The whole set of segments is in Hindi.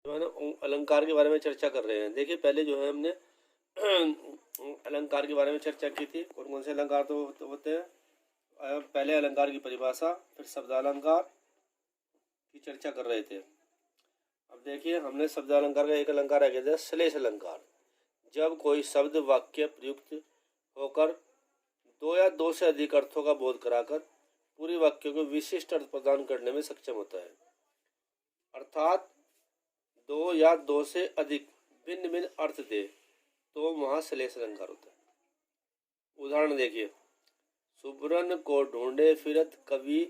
जो है ना अलंकार के बारे में चर्चा कर रहे हैं। देखिए पहले जो है हमने अलंकार के बारे में चर्चा की थी। कौन कौन से अलंकार तो होते हैं, पहले अलंकार की परिभाषा, फिर शब्दालंकार की चर्चा कर रहे थे। अब देखिए हमने शब्दालंकार का एक अलंकार आ गया था श्लेष अलंकार। जब कोई शब्द वाक्य प्रयुक्त होकर दो या दो से अधिक अर्थों का बोध कराकर पूरी वाक्य को विशिष्ट अर्थ प्रदान करने में सक्षम होता है, अर्थात दो या दो से अधिक भिन्न भिन्न अर्थ दे, तो वहाँ श्लेष अलंकार होता है। उदाहरण देखिए, सुब्रन को ढूंढे फिरत कवि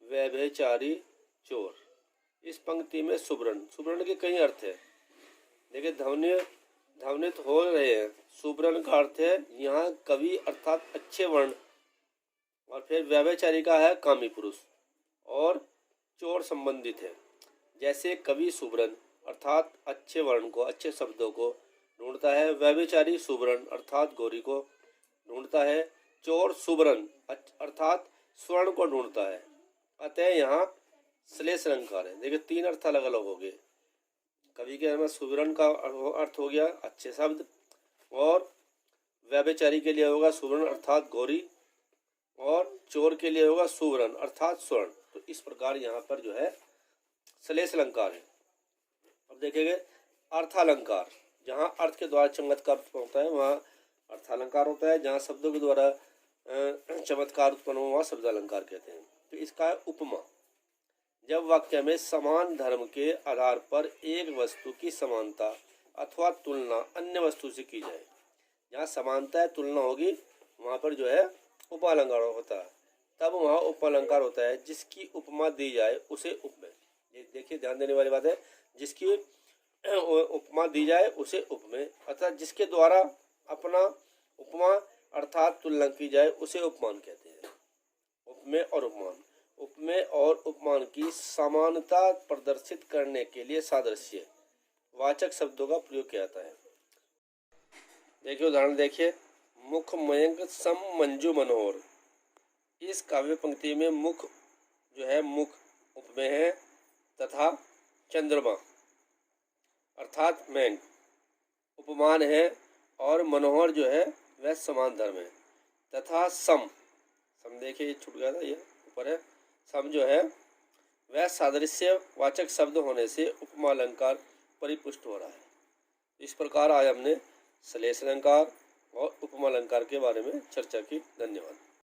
व्यभिचारी चोर। इस पंक्ति में सुब्रन के कई अर्थ है। देखिए ध्वनित हो रहे हैं। सुब्रन का अर्थ है यहाँ कवि अर्थात अच्छे वर्ण, और फिर व्यभिचारी का है कामी पुरुष, और चोर संबंधित है। जैसे कवि सुब्रन अर्थात अच्छे वर्ण को, अच्छे शब्दों को ढूंढता है, व्यभिचारी सुब्रन अर्थात गौरी को ढूंढता है, चोर सुब्रन अर्थात स्वर्ण को ढूंढता है। अतः यहाँ श्लेष अलंकार है। देखिए तीन अर्थ अलग अलग हो गए। कवि के में सुब्रन का अर्थ हो गया अच्छे शब्द, और व्यभिचारी के लिए होगा सुब्रन अर्थात गौरी, और चोर के लिए होगा सुब्रन अर्थात स्वर्ण। तो इस प्रकार यहाँ पर जो है श्लेष अलंकार है। अब देखेंगे अर्थालंकार। जहाँ अर्थ के द्वारा चमत्कार उत्पन्न होता है वहाँ अर्थालंकार होता है। जहाँ शब्दों के द्वारा चमत्कार उत्पन्न हो वहाँ शब्दालंकार कहते हैं। तो इसका है उपमा। जब वाक्य में समान धर्म के आधार पर एक वस्तु की समानता अथवा तुलना अन्य वस्तु से की जाए, जहाँ समानता है तुलना होगी वहाँ पर जो है उपालंकार होता है। तब वहाँ उपालंकार होता है। जिसकी उपमा दी जाए उसे उपमेय, देखिए ध्यान देने वाली बात है, जिसकी उपमा दी जाए उसे उपमेय, अर्थात जिसके द्वारा अपना उपमा अर्थात तुलना की जाए उसे उपमान कहते हैं। उपमेय और उपमान, उपमेय और उपमान की समानता प्रदर्शित करने के लिए सादृश्य वाचक शब्दों का प्रयोग किया जाता है। देखिए उदाहरण देखिए, मुख मयंक सम मंजू मनोहर। इस काव्य पंक्ति में मुख जो है मुख उपमेय है, तथा चंद्रमा अर्थात मयंक उपमान है, और मनोहर जो है वह समान धर्म है, तथा सम देखिए ये छूट गया था, ये ऊपर है, सम जो है वह सादृश्य वाचक शब्द होने से उपमा अलंकार परिपुष्ट हो रहा है। इस प्रकार आज हमने श्लेष अलंकार और उपमा अलंकार के बारे में चर्चा की। धन्यवाद।